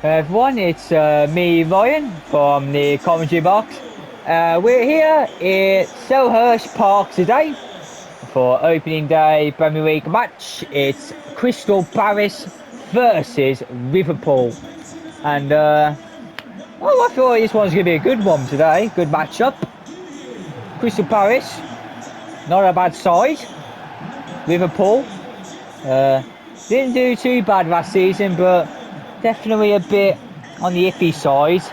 Everyone, it's me, Ryan, from the commentary box. We're here at Selhurst Park today for opening day Premier League match. It's Crystal Palace versus Liverpool. And, I thought this one's going to be a good one today. Good matchup. Crystal Palace, not a bad side. Liverpool, didn't do too bad last season, but definitely a bit on the iffy side.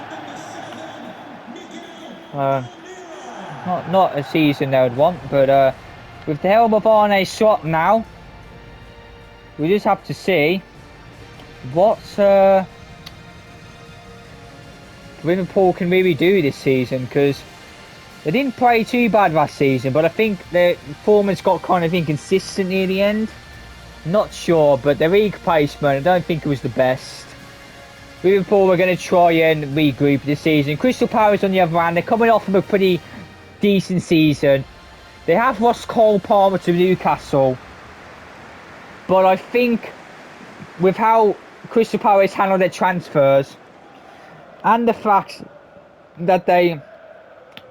Not a season they would want, but with the help of Arne Slot now, we just have to see what Liverpool can really do this season, because they didn't play too bad last season, but I think their performance got kind of inconsistent near the end. Not sure, but their league placement, I don't think it was the best. Liverpool are going to try and regroup this season. Crystal Palace, on the other hand, they're coming off of a pretty decent season. They have lost Cole Palmer to Newcastle, but I think with how Crystal Palace handled their transfers and the fact that they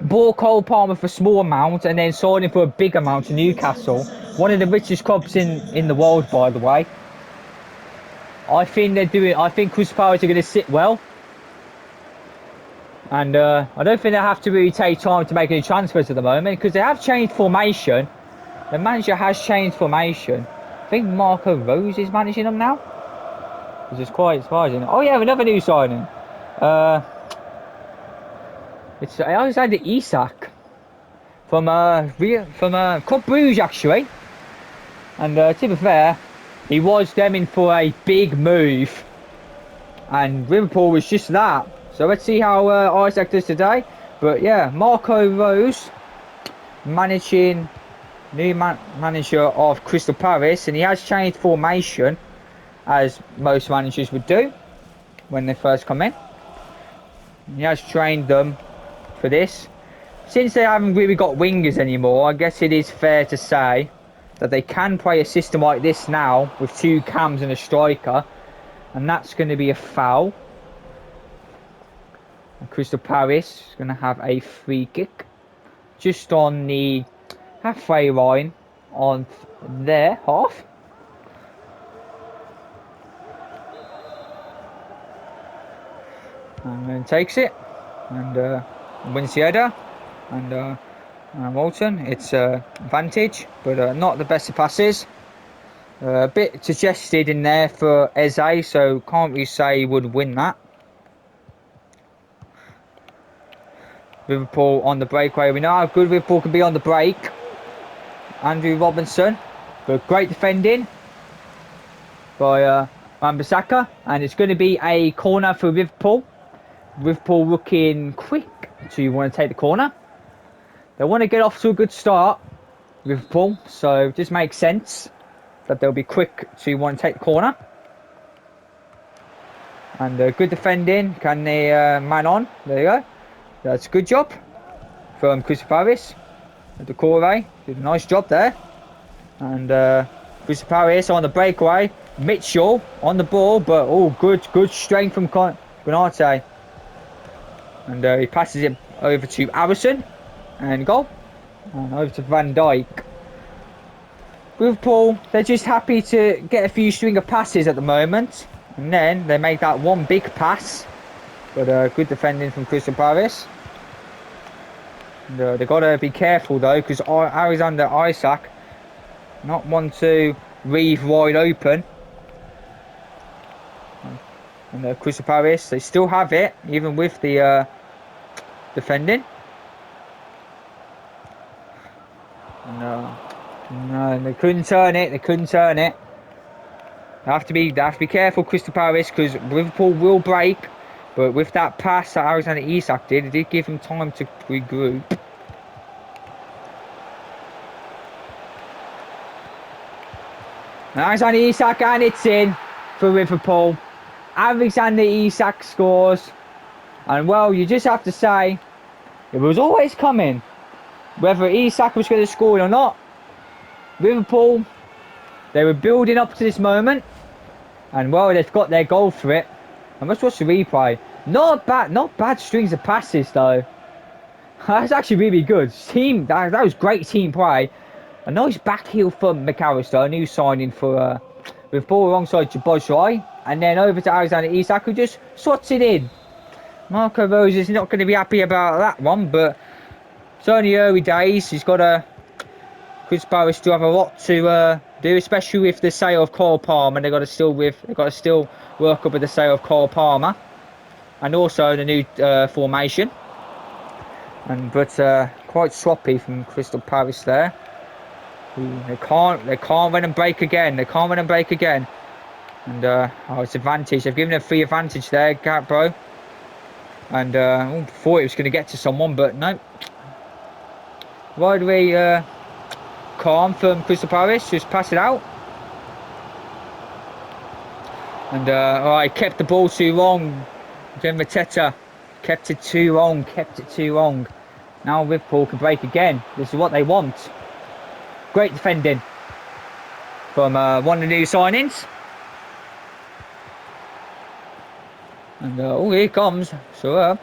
bought Cole Palmer for a small amount and then sold him for a big amount to Newcastle, one of the richest clubs in the world, by the way, I think Crystal Palace are going to sit well. And I don't think they have to really take time to make any transfers at the moment, because they have changed formation. The manager has changed formation. I think Marco Rose is managing them now, which is quite surprising. Oh yeah, another new signing. It's Alexander Isak from Club Brugge, actually. And to be fair, he was demanding for a big move, and Liverpool was just that. So let's see how Isaac does today. But yeah, Marco Rose managing, new manager of Crystal Palace, and he has changed formation, as most managers would do when they first come in. He has trained them for this. Since they haven't really got wingers anymore, I guess it is fair to say that they can play a system like this now with two cams and a striker, and that's going to be a foul. And Crystal Palace is going to have a free kick just on the halfway line on their half. And then takes it and wins the header. And Walton, it's advantage, but not the best of passes. A bit suggested in there for Eze, so can't really say he would win that. Liverpool on the breakaway. We know how good Liverpool can be on the break. Andrew Robinson, but great defending by Wan-Bissaka, and it's going to be a corner for Liverpool. Liverpool looking quick to want to take the corner. They want to get off to a good start, Liverpool, so it just makes sense that they'll be quick to want to take the corner. And good defending. Can they man on? There you go. That's a good job from Crystal Palace. The Corey did a nice job there. And Crystal Palace on the breakaway. Mitchell on the ball, but good strength from Konate. And he passes it over to Alisson. And goal. And over to Van Dijk. Liverpool, they're just happy to get a few string of passes at the moment. And then they make that one big pass. But good defending from Crystal Palace. And they've got to be careful though, because Alexander Isak not want to leave wide open. And Crystal Palace, they still have it, even with the defending. No, they couldn't turn it. They couldn't turn it. They have to be careful, Crystal Palace, because Liverpool will break. But with that pass that Alexander Isak did, it did give him time to regroup. Alexander Isak, and it's in for Liverpool. Alexander Isak scores. And well, you just have to say, it was always coming. Whether Isak was going to score or not, Liverpool, they were building up to this moment. And well, they've got their goal for it. I must watch the replay. Not bad strings of passes though. That's actually really good. That was great team play. A nice back heel from McAllister, a new signing for with ball alongside Jabozrai, and then over to Alexander Isak, who just slots it in. Marco Rose is not going to be happy about that one, but it's only early days. He's got Chris Barris still have a lot to do, especially with the sale of Cole Palmer. They've got to still work up with the sale of Cole Palmer, and also the new formation. But quite sloppy from Crystal Palace there. They can't let them break again. And it's advantage. They've given a free advantage there, Bro. And thought it was going to get to someone, but no. Right away, calm from Crystal Palace. Just pass it out. And alright, kept the ball too long. Again, Mateta kept it too long. Now Liverpool can break again. This is what they want. Great defending from one of the new signings. And here he comes. So,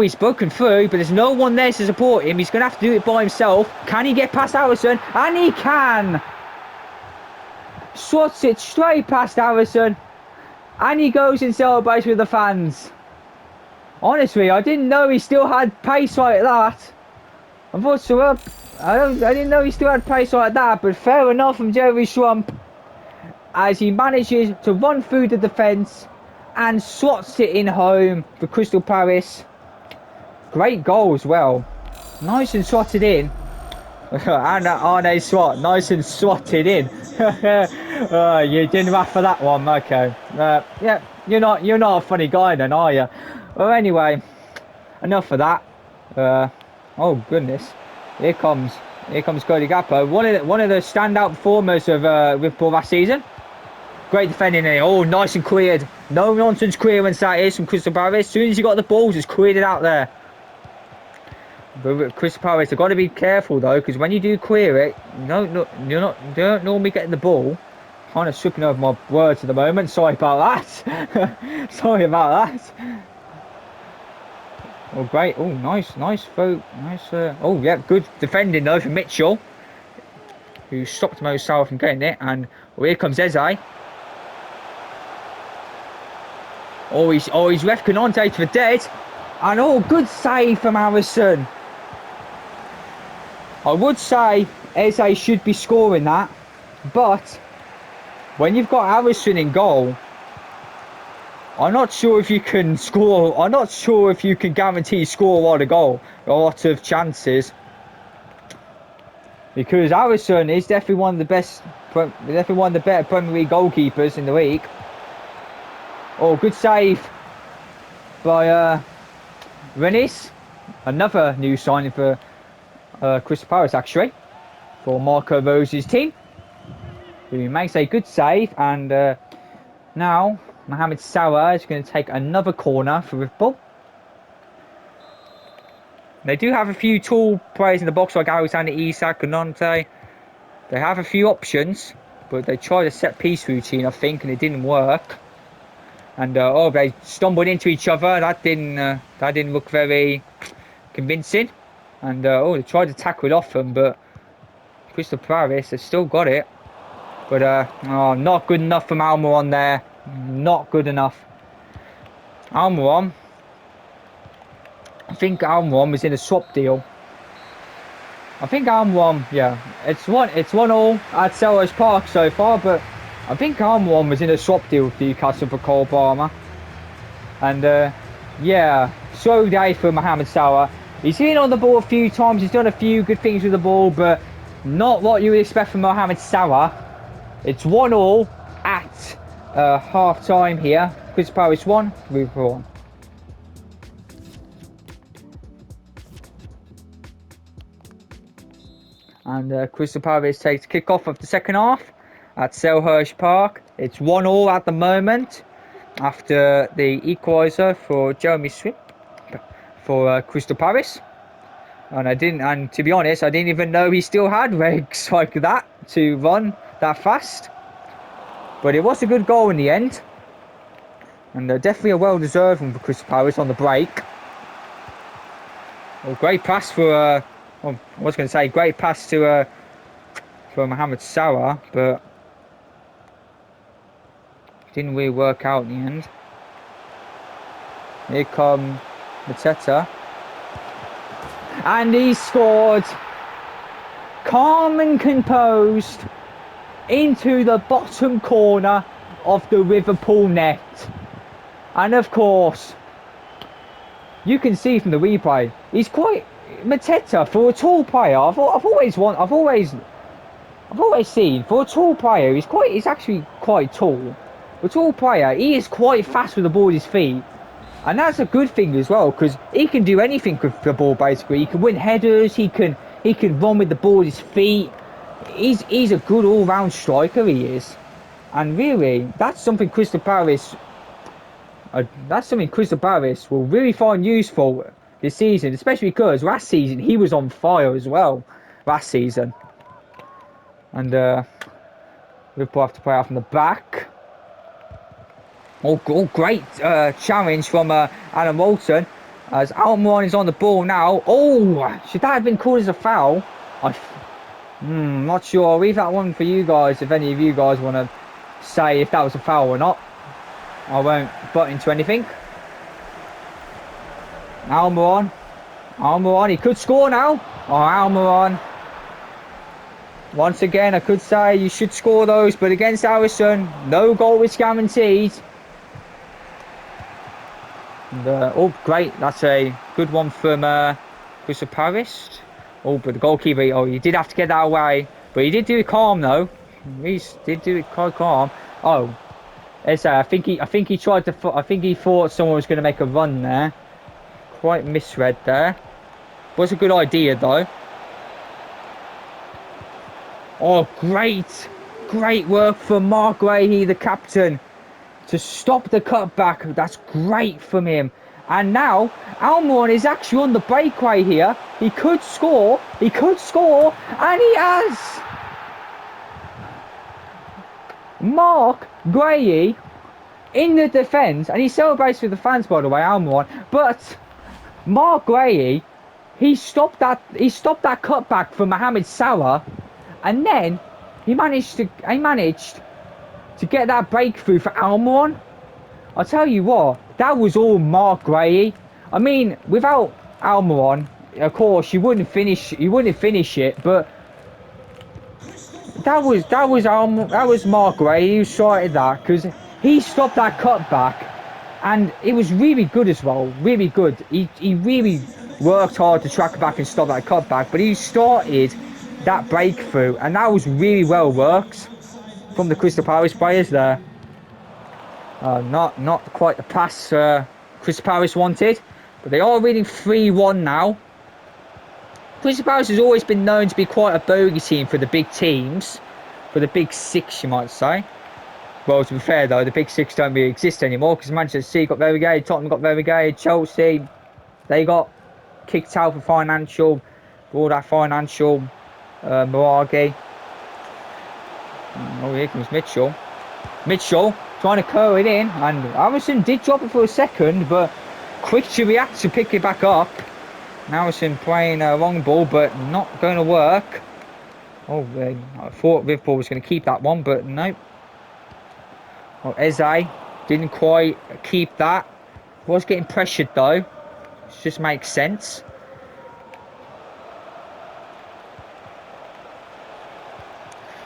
he's broken through, but there's no one there to support him. He's going to have to do it by himself. Can he get past Alisson? And he can! Slots it straight past Alisson. And he goes and celebrates with the fans. Honestly, I didn't know he still had pace like that. I thought so. I didn't know he still had pace like that, but fair enough from Jerry Schwamp as he manages to run through the defence and slots it in home for Crystal Palace. Great goal as well. Nice and slotted in. And Arne Swat, nice and swatted in. You didn't laugh for that one, okay. Yeah, you're not a funny guy then, are you? Well, anyway, enough of that. Oh goodness. Here comes Cody Gakpo, one of the standout performers of Liverpool last season. Great defending here. Oh, nice and cleared. No nonsense clearance that is from Crystal Palace. As soon as he got the ball, just cleared it out there. But Crystal Palace, they've got to be careful though, because when you do clear it, you don't normally get the ball. Kind of slipping over my words at the moment. Sorry about that. Sorry about that. Oh, great. Oh, nice throw. Nice. Oh, yeah, good defending though from Mitchell, who stopped Mo Salah from getting it. And here comes Eze. He's left Konate for dead. And good save from Alisson. I would say Eze should be scoring that, but when you've got Alisson in goal, I'm not sure if you can score. I'm not sure if you can guarantee score a lot of chances, because Alisson is definitely one of the better Premier League goalkeepers in the league. Oh, good save by Rennes, another new signing for Crystal Palace actually, for Marco Rose's team, who makes a good save. And now Mohamed Salah is going to take another corner for Liverpool. They do have a few tall players in the box like Alexander Isak, Konate. They have a few options, but they tried a set piece routine, I think, and it didn't work. And they stumbled into each other. That didn't look very convincing. And they tried to tackle it off them, but Crystal Palace, they've still got it. But not good enough from Almiron there. Not good enough. Almiron. I think Almiron was in a swap deal. I think Almiron, yeah, it's 1-1 at Selhurst Park so far, but I think Almiron was in a swap deal with Newcastle for Cole Palmer. And yeah, slow day for Mohamed Salah. He's in on the ball a few times. He's done a few good things with the ball, but not what you would expect from Mohamed Salah. It's 1-1 at half time here. Crystal Palace 1, Liverpool 1. And Crystal Palace takes kick-off of the second half at Selhurst Park. It's 1-1 at the moment after the equaliser for Jeremy Swip for Crystal Palace. And to be honest, I didn't even know he still had legs like that to run that fast. But it was a good goal in the end. And definitely a well-deserved one for Crystal Palace on the break. Well, great pass for, well, I was going to say, great pass to for Mohamed Salah, but it didn't really work out in the end. Here come Mateta. And he scored. Calm and composed into the bottom corner of the Liverpool net. And of course, you can see from the replay, he's quite Mateta for a tall player. I've always seen for a tall player, he's actually quite tall. For a tall player, he is quite fast with the ball at his feet. And that's a good thing as well, because he can do anything with the ball basically. He can win headers, he can run with the ball at his feet. He's a good all-round striker, he is. And really, that's something Crystal Palace will really find useful this season, especially because last season he was on fire as well. Last season. And Liverpool have to play out from the back. Oh great challenge from Adam Walton. As Almiron is on the ball now. Oh, should that have been called as a foul? I'm not sure. I'll leave that one for you guys if any of you guys want to say if that was a foul or not. I won't butt into anything. Almiron, he could score now. Oh, Almiron. Once again, I could say you should score those, but against Alisson, no goal is guaranteed. And, oh, great. That's a good one from Crystal Palace. Oh, but the goalkeeper, he did have to get that away. But he did do it calm, though. He did do it quite calm. Oh, I think he thought someone was going to make a run there. Quite misread there. Was a good idea, though. Oh, great work from Mark Leahy, the captain, to stop the cutback. That's great from him. And now Almiron is actually on the breakaway here. He could score, and he has. Mark Leahy in the defence, and he celebrates with the fans, by the way, Almiron. But Mark Leahy, he stopped that cutback from Mohamed Salah. And then he managed to get that breakthrough for Almiron. I'll tell you what, that was all Mark Leahy. I mean, without Almiron, of course, you wouldn't finish it. But that was Mark Leahy who started that, because he stopped that cutback, and it was really good as well. Really good. He really worked hard to track back and stop that cutback, but he started that breakthrough, and that was really well worked from the Crystal Palace players there. Not quite the pass Crystal Palace wanted, but they are leading 3-1 now. Crystal Palace has always been known to be quite a bogey team for the big teams, for the big six, you might say. Well, to be fair though, the big six don't really exist anymore, because Manchester City got relegated, Tottenham got relegated, Chelsea, they got kicked out for all that financial Maragi. Oh, here comes Mitchell trying to curl it in, and Alisson did drop it for a second, but quick to react to pick it back up. Alisson playing a long ball, but not going to work. Oh, I thought Liverpool was going to keep that one, but nope. Well, Eze didn't quite keep that. Was getting pressured though. It just makes sense.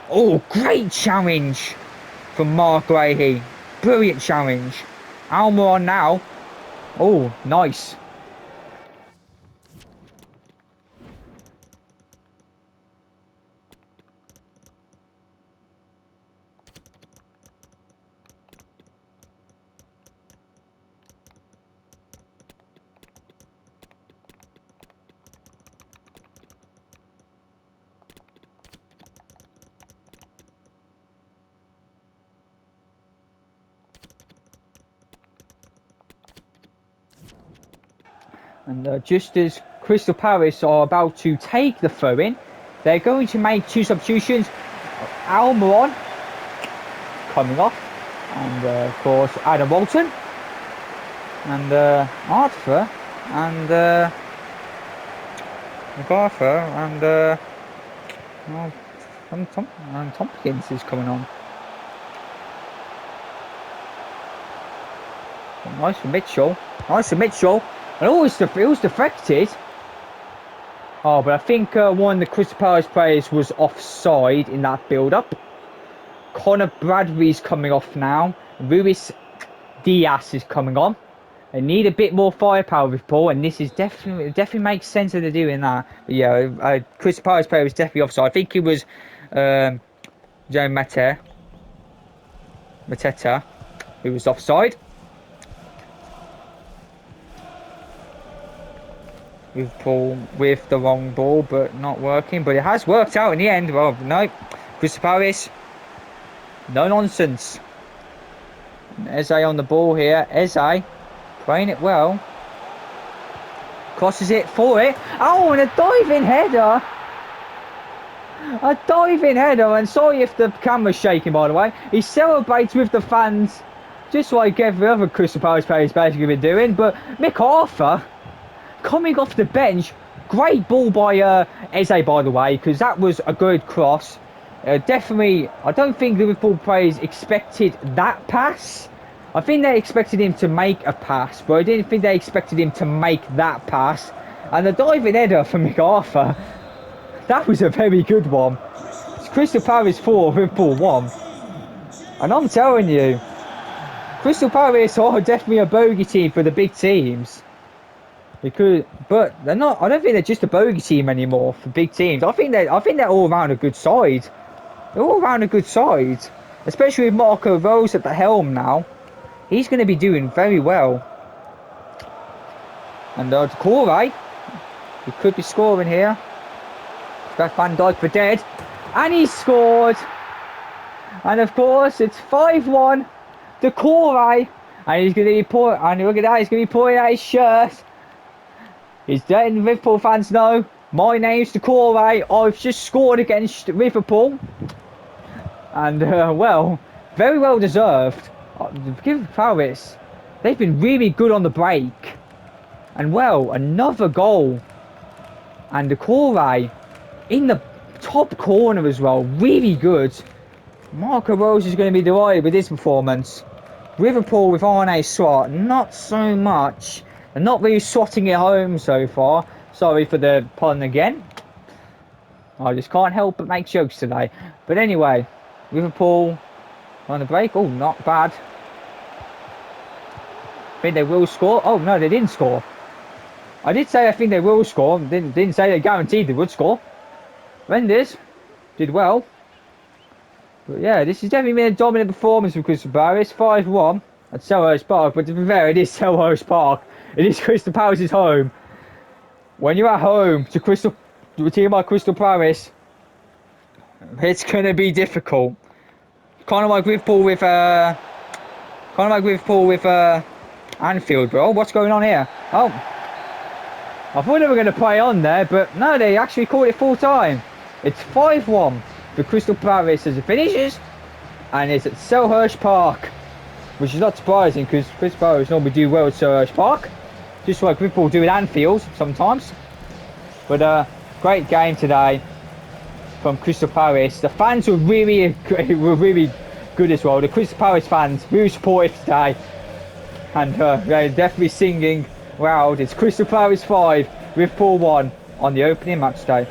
Oh, great challenge from Mark Leahy. Brilliant challenge. Almiron now. Oh, nice. And just as Crystal Palace are about to take the throw-in, they're going to make two substitutions. Almiron coming off, and of course Adam Walton and Arthur and MacArthur and and Tompkins is coming on. Nice for Mitchell. Nice for Mitchell. And it was deflected. Oh, but I think one of the Crystal Palace players was offside in that build-up. Connor Bradley's coming off now. Luis Diaz is coming on. They need a bit more firepower with Paul, and this is definitely makes sense that they're doing that. But yeah, Crystal Palace player was definitely offside. I think it was Joe Mateta who was offside. Liverpool with the wrong ball, but not working. But it has worked out in the end. Well, no, Crystal Palace, no nonsense. Eze on the ball here. Eze playing it well. Crosses it for it. Oh, and a diving header. A diving header. And sorry if the camera's shaking, by the way. He celebrates with the fans, just like every other Crystal Palace player has basically been doing. But MacArthur, coming off the bench, great ball by Eze, by the way, because that was a good cross. Definitely, I don't think Liverpool players expected that pass. I think they expected him to make a pass, but I didn't think they expected him to make that pass. And the diving header from MacArthur, that was a very good one. It's Crystal Palace 4, Liverpool 1. And I'm telling you, Crystal Palace are definitely a bogey team for the big teams. But they're not. I don't think they're just a bogey team anymore for big teams. I think they're all around a good side. They're all around a good side, especially with Marco Rose at the helm now. He's going to be doing very well. And Corey, he could be scoring here. That's Van Dijk for dead, and he scored. And of course, it's 5-1 to Corey, and he's going to be pouring. And look at that, he's going to be pouring out his shirt. He's letting Liverpool fans know, my name's Decore, I've just scored against Liverpool. And, well, very well deserved. Give Paris, they've been really good on the break. And, well, another goal. And Decore in the top corner as well, really good. Marco Rose is going to be delighted with this performance. Liverpool with Arne Slot, not so much. They're not really swatting it home so far. Sorry for the pun again. I just can't help but make jokes today. But anyway, Liverpool on the break. Oh, not bad. I think they will score. Oh, no, they didn't score. I did say I think they will score. Didn't say they guaranteed they would score. Renders did well. But yeah, this has definitely been a dominant performance from Crystal Palace. 5-1 at Selhurst Park. But to be fair, it is Selhurst Park. It is Crystal Palace's home. When you're at home to a team like Crystal Palace, it's going to be difficult. Kind of like Liverpool with Anfield, bro. What's going on here? Oh, I thought they were going to play on there, but no, they actually called it full time. It's 5-1 for Crystal Palace as it finishes, and it's at Selhurst Park, which is not surprising because Crystal Palace normally do well at Selhurst Park. Just like Liverpool do at Anfield sometimes. But great game today from Crystal Palace. The fans were really good as well. The Crystal Palace fans, really supportive today. And they're definitely singing loud. It's Crystal Palace 5, Liverpool 1 on the opening match day.